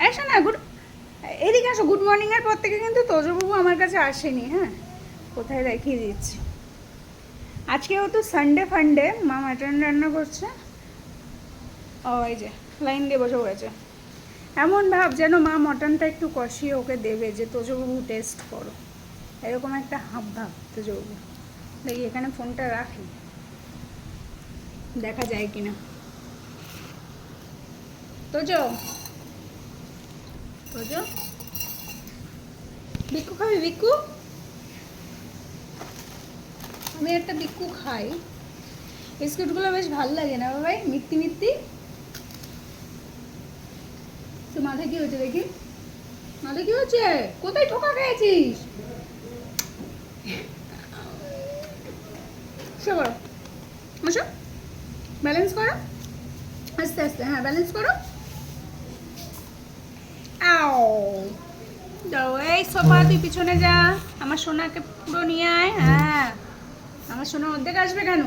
আসো না, এদিকে আসো। গুড মর্নিংয়ের পর থেকে কিন্তু তোজবাবু আমার কাছে আসেনি। হ্যাঁ, কোথায় রেখে দিচ্ছি। আজকেও তো সানডে ফান্ডে, মা মাটন রান্না করছে। ও এই যে লাইন দিয়ে বসে পড়েছে। এমন ভাব যেন মা মটনটা একটু কষিয়ে ওকে দেবে, যে তোজবাবু টেস্ট করো, এরকম একটা হাব ভাব তোজবাবু। দেখি এখানে ফোনটা রাখি, দেখা যায় কিনা। তোজো, তোজো, বিক্কু খাবি? বিক্কু, আমি একটা বিক্কু খাই। বিস্কুটগুলো বেশ ভালো লাগে না বাবাই, মিত্তি মিত্তি। তো মাথায় কি হয়েছে দেখি, মাথায় কি হচ্ছে? কোথায় ঠোকা খেয়েছিস? শো করো, বসো, ব্যালেন্স করো আস্তে আস্তে। হ্যাঁ, ব্যালেন্স করো। আও, যাও, এই সোফা তুই পিছনে যা। আমার সোনাকে পুরো নিয়ে আয়। হ্যাঁ, আমার সোনা অর্ধেক আসবে কেন?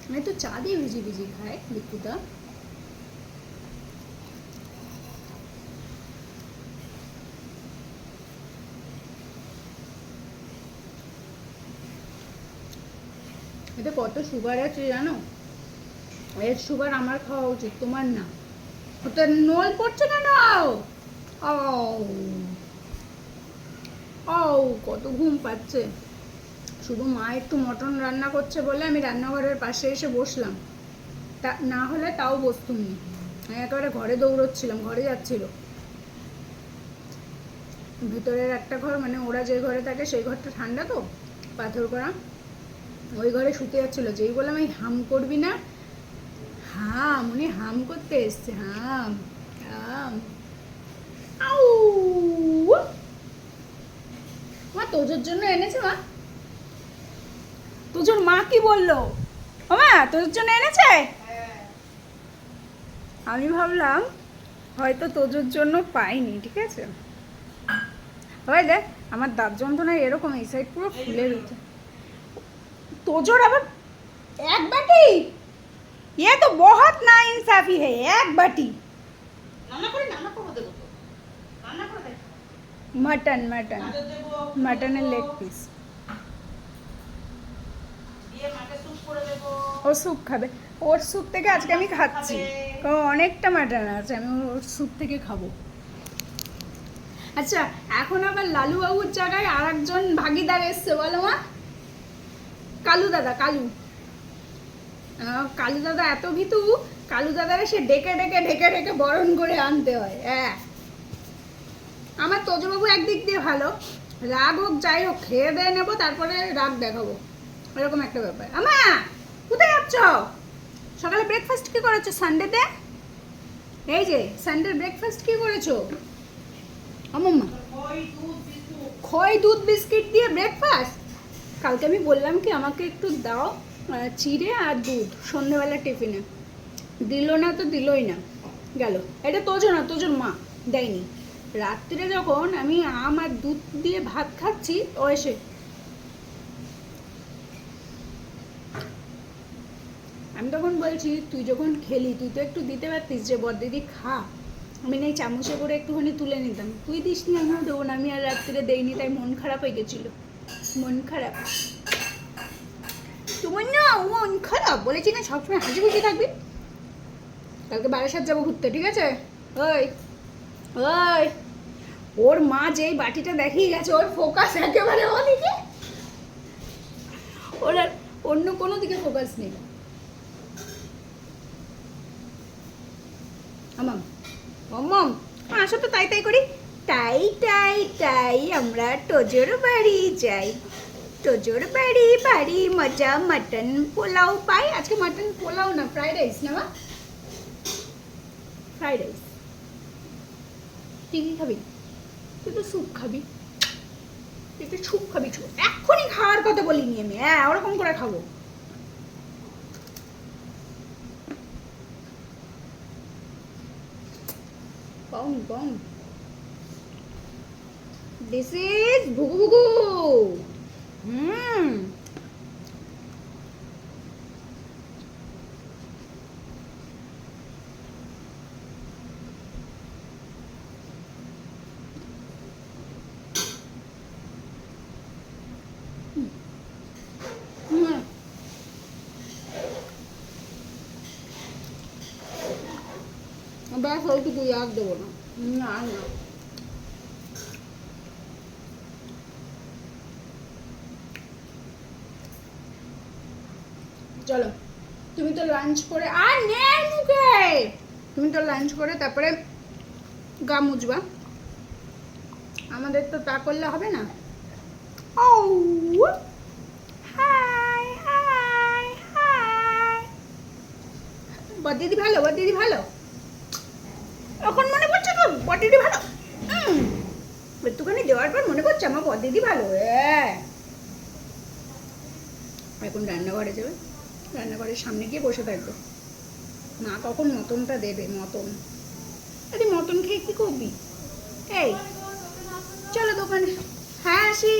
আমি তো চা দিয়ে ভিজি ভিজি খাই বিকুদা। এতে কত সুগার আছে জানো? এর সুগার আমার খাওয়া উচিত, তোমার না। ওটা নল পড়ছে কেন? ও ও, কত ঘুম পাচ্ছে। শুধু মা একটু মটন রান্না করছে বলে আমি রান্নাঘরের পাশে এসে বসলাম, তা না হলে তাও বসতুমনি। আমি একেবারে ঘরে দৌড়চ্ছিলাম, ঘরে যাচ্ছিল। ভিতরের একটা ঘর, মানে ওরা যে ঘরে থাকে সেই ঘরটা ঠান্ডা তো, পাথর করা, ওই ঘরে শুতে যাচ্ছিল। যেই বললাম এই হাম করবি না, হাম, উনি হাম করতে এসছে। হাম হাম। আউ, মা তোজোর জন্য এনেছে। মা, তোজোর মা কি বললো? মা তোজোর জন্য এনেছে। আমি ভাবলাম হয়তো তোজোর জন্য পাইনি, ঠিক আছে। হয় দেখ, আমার দাঁত যন্ত্রণা এরকম, এই সাইড পুরো ফুলে রয়েছে। তোজোর আবার এক বাটি? ये तो बहुत नाइंसाफी है, एक बाटी। मटन मटन मटনের লেগ পিস। ও স্যুপ খাবে, ওর স্যুপ থেকে আজকে আমি খাচ্ছি। ও অনেকটা মাটন আছে, আমি ওর স্যুপ থেকে খাবো। আচ্ছা, এখন আবার লালু বাবুর জায়গায় আর একজন ভাগিদার এসছে, বলো মা? কালু দাদা, কালু। কালু দাদা এত ভীতু, কালু দাদারে সে ডেকে ডেকে ঢেকে ঢেকে বরণ করে আনতে হয়। হ্যাঁ, আমার তোজবাবু একদিক দিয়ে ভালো, রাগ হোক যাই হোক খেয়ে দিয়ে নেবো, তারপরে রাগ দেখাবো, এরকম একটা ব্যাপার। আমা, কোথায় যাচ্ছ? সকালে ব্রেকফাস্ট কি করেছো সানডেতে? এই যে সানডে ব্রেকফাস্ট কি করেছো? আমম্মা, খই দুধ বিস্কিট দিয়ে ব্রেকফাস্ট? কালকে আমি বললাম কি আমাকে একটু দাও চিড়ে আর দুধ সন্ধ্যেবেলা টিফিনে, দিল না তো দিলই না, গেল। এটা তোজো না, তোজোর মা দেয়নি। রাত্রিরে যখন আমি আম আর দুধ দিয়ে ভাত খাচ্ছি, ও এসে, আমি তখন বলছি তুই যখন খেলি তুই তো একটু দিতে পারতিস, যে বড়দিদি খা, আমি নেই চামচে করে একটুখানি তুলে নিতাম, তুই দিস নি, আমিও দেবো না। আমি আর রাত্রিরে দেইনি, তাই মন খারাপ হয়ে গেছিল। মন খারাপ, তোমার না মন খারাপ, বলেছি না সবসময় হাসি খুশি থাকবি। কালকে বারাসাত যাবো ঘুরতে, ঠিক আছে? ওই ওই, ওর মা যেই বাটিটা দেখিয়ে গেছে, ওর ফোকাস একেবারে ওদিকে, ওর আর অন্য কোনো দিকে ফোকাস নেই। আমাম মাম্মাম, আসো তো তাই তাই করি, তাই তাই তাই আমরা তোজোর বাড়ি যাই। তোজোর বাড়ি বাড়ি মজা মটন পোলাও পাই। আজকে মটন পোলাও না, ফ্রাইড রাইস না মা? Fried rice. তুই কি খাবি? তুই তো স্যুপ খাবি, তুই তো স্যুপ খাবি। এক্ষুনি খাওয়ার কথা বলিনি আমি, হ্যাঁ ওরকম করে খাবো। বং বং, দিস ইজ ভুগু ভুগু। ব্যাস ওইটুকুই, আর দেবো না। না না, চলো তুমি তো লাঞ্চ করে আর নেই মুখে, তুমি তো লাঞ্চ করে তারপরে গা মুছবা, আমাদের তো তা করলে হবে না। ও হাই হাই হাই, বদিদি ভালো, বদিদি ভালো, এখন মনে পড়ছে তো বদিদি ভালো। একটুখানি দেওয়ার পর মনে করছে আমার বদিদি ভালো। এখন রান্নাঘরে যাবে, রান্নাঘরের সামনে গিয়ে বসে থাকবে, মা কখন মটনটা দেবে। মটন, আরে মটন খেয়ে কি করবি? এই চলো দোকানে। হ্যাঁ আসি।